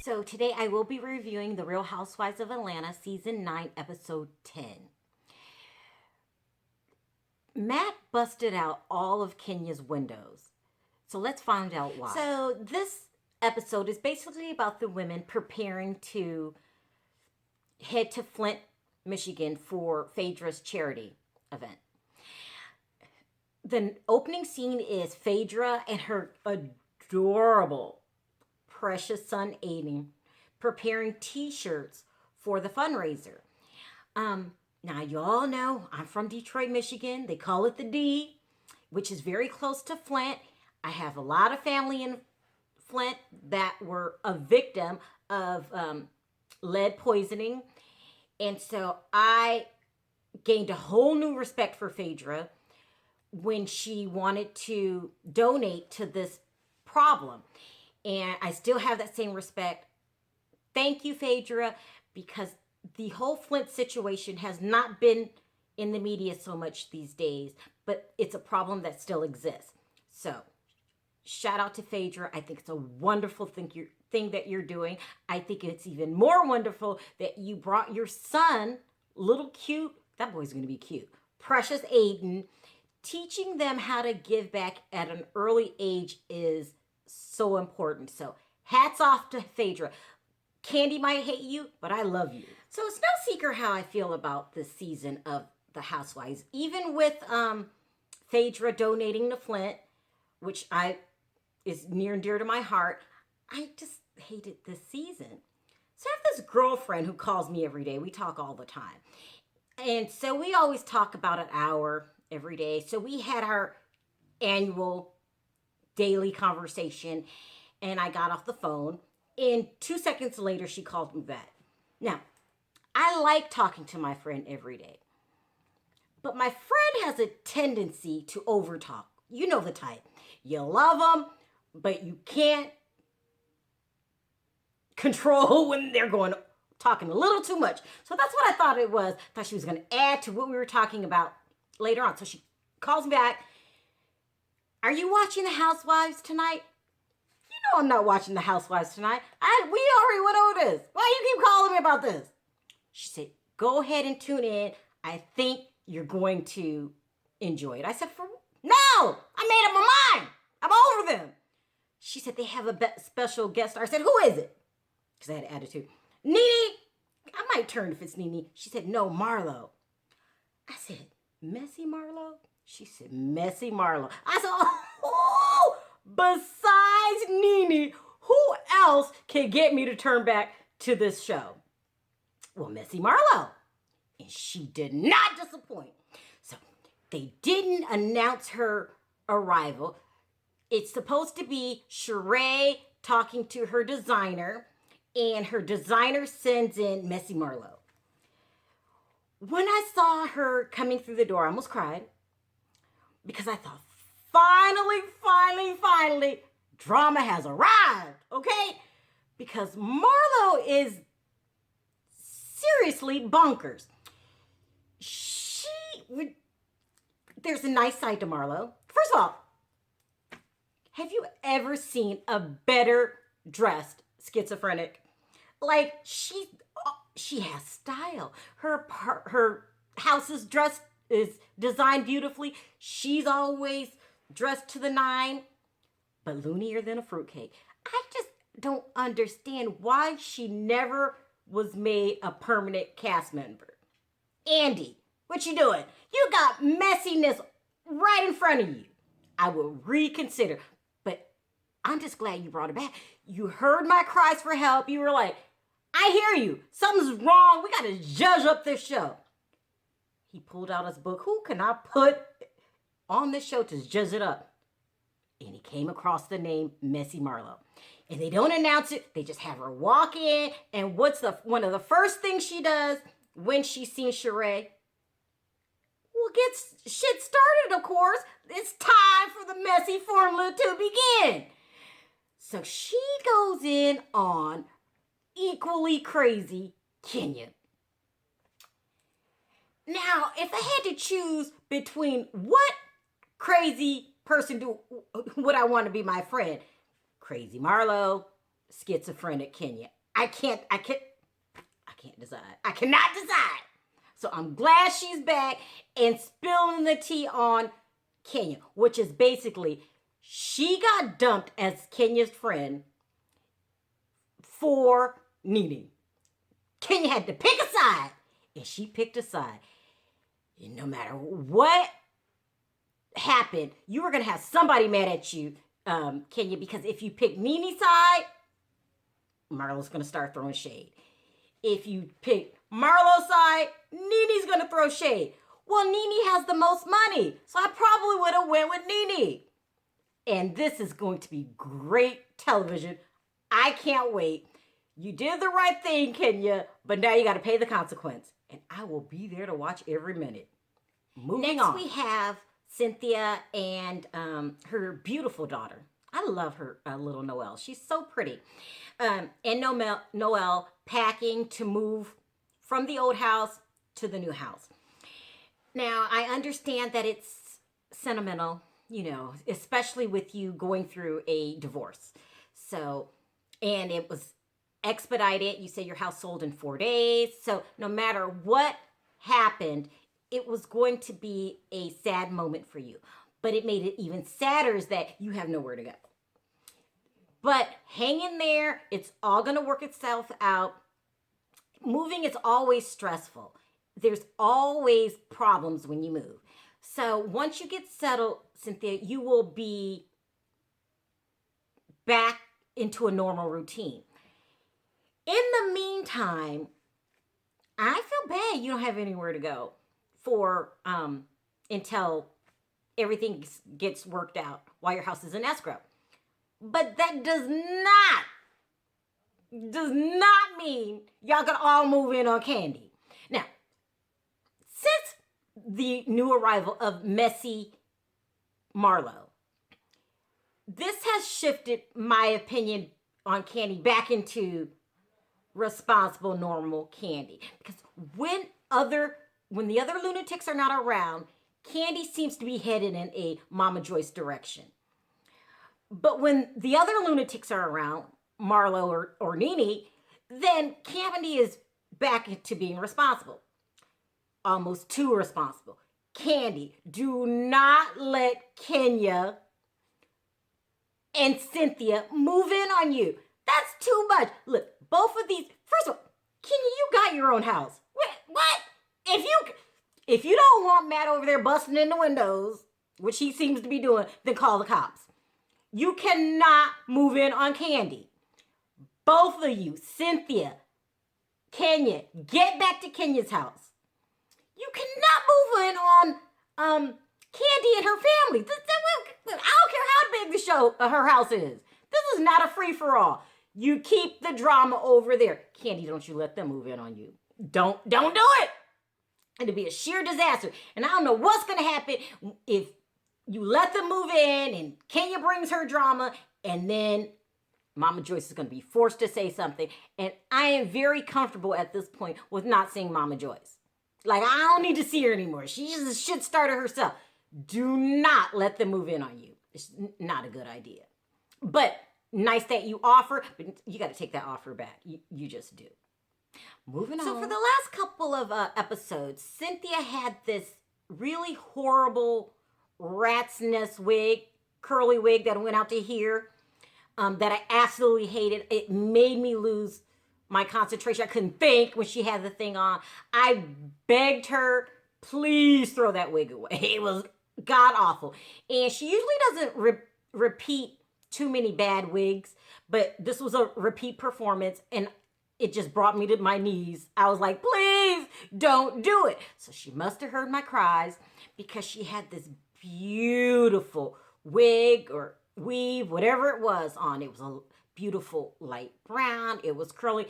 So today I will be reviewing The Real Housewives of Atlanta, Season 9, Episode 10. Matt busted out all of Kenya's windows. So let's find out why. So this episode is basically about the women preparing to head to Flint, Michigan for Phaedra's charity event. The opening scene is Phaedra and her adorable, precious son Aiden preparing t-shirts for the fundraiser. Now you all know I'm from Detroit, Michigan. They call it the D, which is very close to Flint. I have a lot of family in Flint that were a victim of lead poisoning. And so I gained a whole new respect for Phaedra when she wanted to donate to this problem. And I still have that same respect. Thank you, Phaedra, because the whole Flint situation has not been in the media so much these days, but it's a problem that still exists. So shout out to Phaedra. I think it's a wonderful thing that you're doing. I think it's even more wonderful that you brought your son, little cute, that boy's going to be cute, precious Aiden. Teaching them how to give back at an early age is so important. So hats off to Phaedra. Candy might hate you, but I love you. So it's no secret how I feel about this season of The Housewives. Even with Phaedra donating to Flint, which is near and dear to my heart, I just hated this season. So I have this girlfriend who calls me every day. We talk all the time. And so we always talk about an hour every day. So we had our annual daily conversation and I got off the phone. And 2 seconds later, she called me back. Now, I like talking to my friend every day. But my friend has a tendency to overtalk. You know the type. You love them, but you can't control when they're talking a little too much. So that's what I thought it was. I thought she was going to add to what we were talking about later on. So she calls me back. Are you watching The Housewives tonight? You know I'm not watching The Housewives tonight. We already went over this. Why you keep calling me about this? She said, go ahead and tune in. I think you're going to enjoy it. I said, no, I made up my mind. I'm over them. She said, they have a special guest star. I said, who is it? Because I had an attitude. Nene. I might turn if it's Nene. She said, no, Marlo. I said, Messy Marlo? She said, Messy Marlo. I said, oh, besides Nene, who else can get me to turn back to this show? Well, Messy Marlo. And she did not disappoint. So they didn't announce her arrival. It's supposed to be Sharrell talking to her designer, and her designer sends in Messy Marlo. When I saw her coming through the door, I almost cried because I thought, finally, drama has arrived, okay? Because Marlo is seriously bonkers. There's a nice side to Marlo. First of all, have you ever seen a better dressed schizophrenic? Like, she has style. Her house is designed beautifully. She's always dressed to the nine, but loonier than a fruitcake. I just don't understand why she never was made a permanent cast member. Andy, what you doing? You got messiness right in front of you. I will reconsider, but I'm just glad you brought it back. You heard my cries for help. You were like, I hear you. Something's wrong. We got to judge up this show. He pulled out his book. Who can I put on this show to judge it up? And he came across the name Messy Marlo. And they don't announce it. They just have her walk in. And what's one of the first things she does when she's seen Sharrell? Well, gets shit started, of course. It's time for the messy formula to begin. So she goes in on equally crazy Kenya. Now, if I had to choose between what crazy person would I want to be my friend? Crazy Marlo, schizophrenic Kenya. I can't decide. I cannot decide. So I'm glad she's back and spilling the tea on Kenya, which is basically she got dumped as Kenya's friend for Nene. Kenya had to pick a side, and she picked a side. And no matter what happened, you were going to have somebody mad at you, Kenya, because if you pick Nene's side, Marlo's going to start throwing shade. If you pick Marlo's side, Nene's going to throw shade. Well, Nene has the most money, so I probably would have went with Nene. And this is going to be great television. I can't wait. You did the right thing, Kenya, but now you got to pay the consequence. And I will be there to watch every minute. Moving on. Next we have Cynthia and her beautiful daughter. I love her, little Noelle. She's so pretty. And Noelle packing to move from the old house to the new house. Now, I understand that it's sentimental, especially with you going through a divorce. So, and it was expedited. You say your house sold in 4 days. So no matter what happened, it was going to be a sad moment for you. But it made it even sadder is that you have nowhere to go. But hang in there. It's all going to work itself out. Moving is always stressful. There's always problems when you move. So once you get settled, Cynthia, you will be back into a normal routine. In the meantime, I feel bad you don't have anywhere to go for until everything gets worked out while your house is in escrow. But that does not mean y'all can all move in on Candy. Now, since the new arrival of Messy Marlo, this has shifted my opinion on Candy back into responsible, normal Candy. Because when the other lunatics are not around, Candy seems to be headed in a Mama Joyce direction. But when the other lunatics are around, Marlo or Nene, then Candy is back to being responsible. Almost too responsible. Candy, do not let Kenya and Cynthia move in on you. That's too much. Look, both of these, first of all, Kenya, you got your own house. What? If you don't want Matt over there busting in the windows, which he seems to be doing, then call the cops. You cannot move in on Candy. Both of you, Cynthia, Kenya, get back to Kenya's house. You cannot move in on Candy and her family. I don't care how big her house is. This is not a free-for-all. You keep the drama over there. Candy, don't you let them move in on you. Don't do it. It'll be a sheer disaster. And I don't know what's going to happen if you let them move in and Kenya brings her drama and then Mama Joyce is going to be forced to say something. And I am very comfortable at this point with not seeing Mama Joyce. Like, I don't need to see her anymore. She's just a shit starter herself. Do not let them move in on you. It's not a good idea. But nice that you offer, but you got to take that offer back. You just do. Moving on. So for the last couple of episodes, Cynthia had this really horrible rat's nest wig, curly wig that went out to here that I absolutely hated. It made me lose my concentration. I couldn't think when she had the thing on. I begged her, please throw that wig away. It was god awful. And she usually doesn't repeat too many bad wigs, but this was a repeat performance and it just brought me to my knees. I was like, please don't do it. So she must have heard my cries because she had this beautiful wig or weave, whatever it was on. It was a beautiful light brown. It was curly.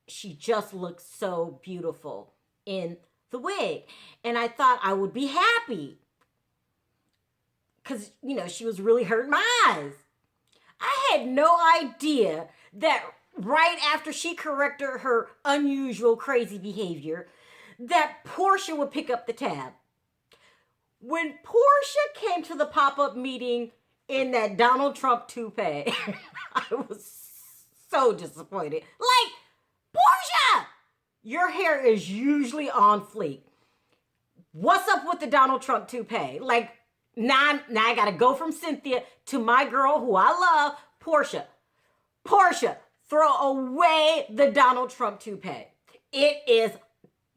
She just looked so beautiful in the wig. And I thought I would be happy because, she was really hurting my eyes. I had no idea that right after she corrected her unusual crazy behavior, that Portia would pick up the tab. When Portia came to the pop-up meeting in that Donald Trump toupee, I was so disappointed. Like, Portia, your hair is usually on fleek. What's up with the Donald Trump toupee? Like, now I gotta go from Cynthia to my girl who I love, Portia. Portia, throw away the Donald Trump toupee. It is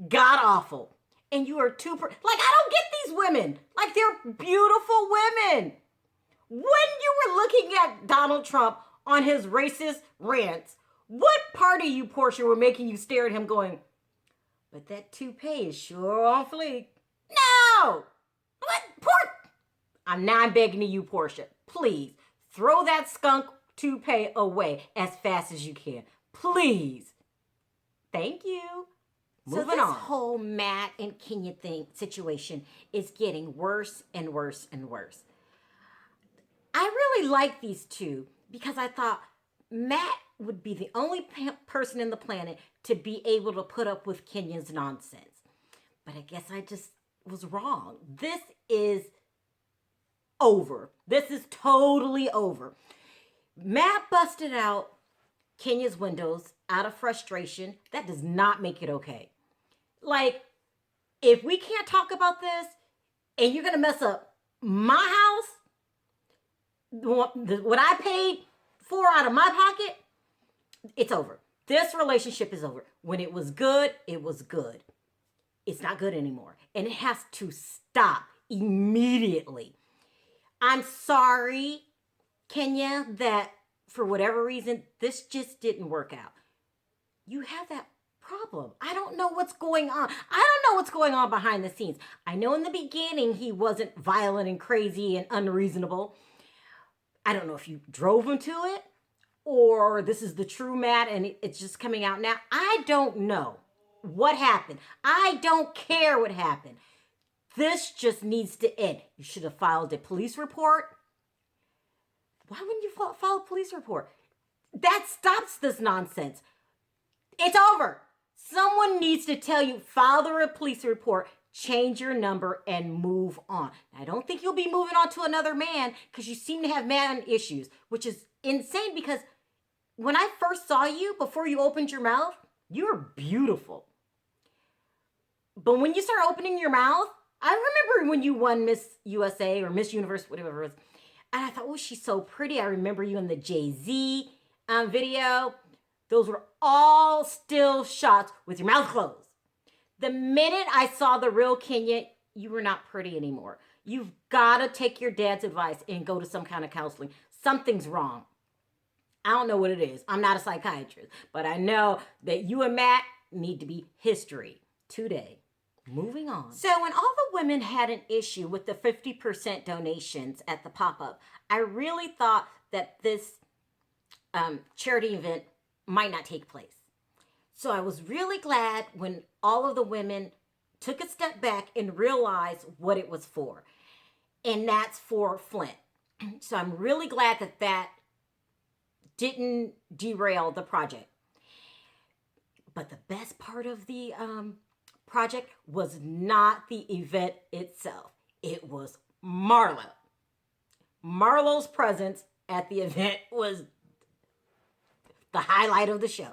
god awful. And you are like, I don't get these women. Like, they're beautiful women. When you were looking at Donald Trump on his racist rants, what part of you, Portia, were making you stare at him going, but that toupee is sure on fleek? No! What? I'm begging to you, Portia. Please, throw that skunk toupee away as fast as you can. Please. Thank you. Moving on. This whole Matt and Kenya situation is getting worse and worse and worse. I really like these two because I thought Matt would be the only person in the planet to be able to put up with Kenya's nonsense. But I guess I just was wrong. This is over. This is totally over. Matt busted out Kenya's windows out of frustration. That does not make it okay. Like, if we can't talk about this and you're going to mess up my house, what I paid for out of my pocket, it's over. This relationship is over. When it was good, it was good. It's not good anymore. And it has to stop immediately. I'm sorry, Kenya, that for whatever reason, this just didn't work out. You have that problem. I don't know what's going on. I don't know what's going on behind the scenes. I know in the beginning he wasn't violent and crazy and unreasonable. I don't know if you drove him to it or this is the true Matt and it's just coming out now. I don't know what happened. I don't care what happened. This just needs to end. You should have filed a police report. Why wouldn't you file a police report? That stops this nonsense. It's over. Someone needs to tell you, file the police report, change your number, and move on. I don't think you'll be moving on to another man because you seem to have man issues, which is insane because when I first saw you, before you opened your mouth, you were beautiful. But when you start opening your mouth, I remember when you won Miss USA or Miss Universe, whatever it was, and I thought, oh, she's so pretty. I remember you in the Jay-Z video. Those were all still shots with your mouth closed. The minute I saw the real Kenya, you were not pretty anymore. You've got to take your dad's advice and go to some kind of counseling. Something's wrong. I don't know what it is. I'm not a psychiatrist, but I know that you and Matt need to be history today. Moving on. So when all the women had an issue with the 50% donations at the pop-up, I really thought that this charity event might not take place. So I was really glad when all of the women took a step back and realized what it was for. And that's for Flint. So I'm really glad that that didn't derail the project. But the best part of the project was not the event itself. It was Marlo. Marlo's presence at the event was the highlight of the show.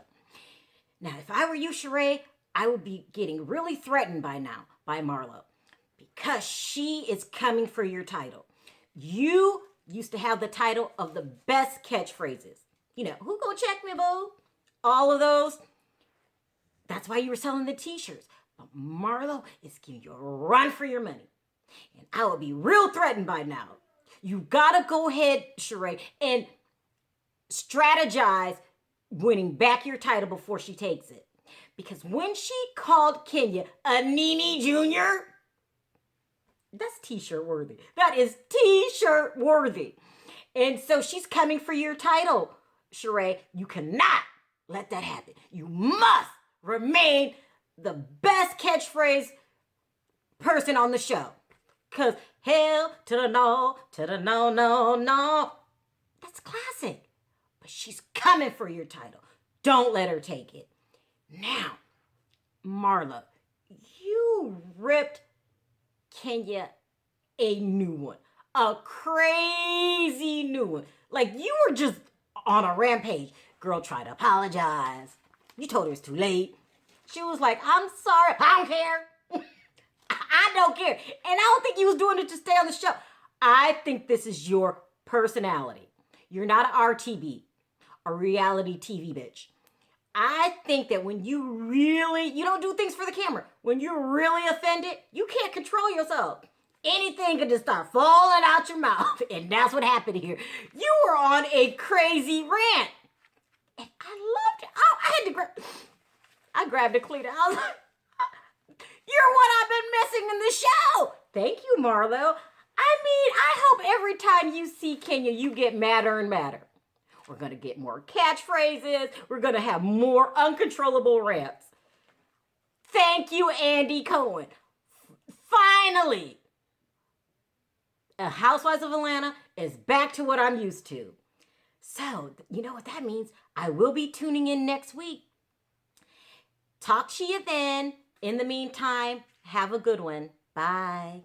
Now, if I were you, Sharrell, I would be getting really threatened by now by Marlo because she is coming for your title. You used to have the title of the best catchphrases. You know, who gonna check me, boo? All of those. That's why you were selling the t-shirts. But Marlo is giving you a run for your money. And I would be real threatened by now. You gotta go ahead, Sharrell, and strategize winning back your title before she takes it. Because when she called Kenya a Nene Jr., that's t-shirt worthy. That is t-shirt worthy. And so she's coming for your title, Sharrell. You cannot let that happen. You must remain the best catchphrase person on the show. Because hell to the no, no. That's classic. But she's coming for your title. Don't let her take it. Now, Marlo, you ripped Kenya a new one. A crazy new one. Like, you were just on a rampage. Girl tried to apologize. You told her it's too late. She was like, I'm sorry. I don't care. I don't care. And I don't think you was doing it to stay on the show. I think this is your personality. You're not an RTB, a reality TV bitch. I think that when you don't do things for the camera. When you're really offended, you can't control yourself. Anything could just start falling out your mouth. And that's what happened here. You were on a crazy rant. And I loved it. I grabbed a cleaner. I was like, you're what I've been missing in the show. Thank you, Marlo. I hope every time you see Kenya, you get madder and madder. We're going to get more catchphrases. We're going to have more uncontrollable rants. Thank you, Andy Cohen. Finally, a Housewives of Atlanta is back to what I'm used to. So, you know what that means? I will be tuning in next week. Talk to you then. In the meantime, have a good one. Bye.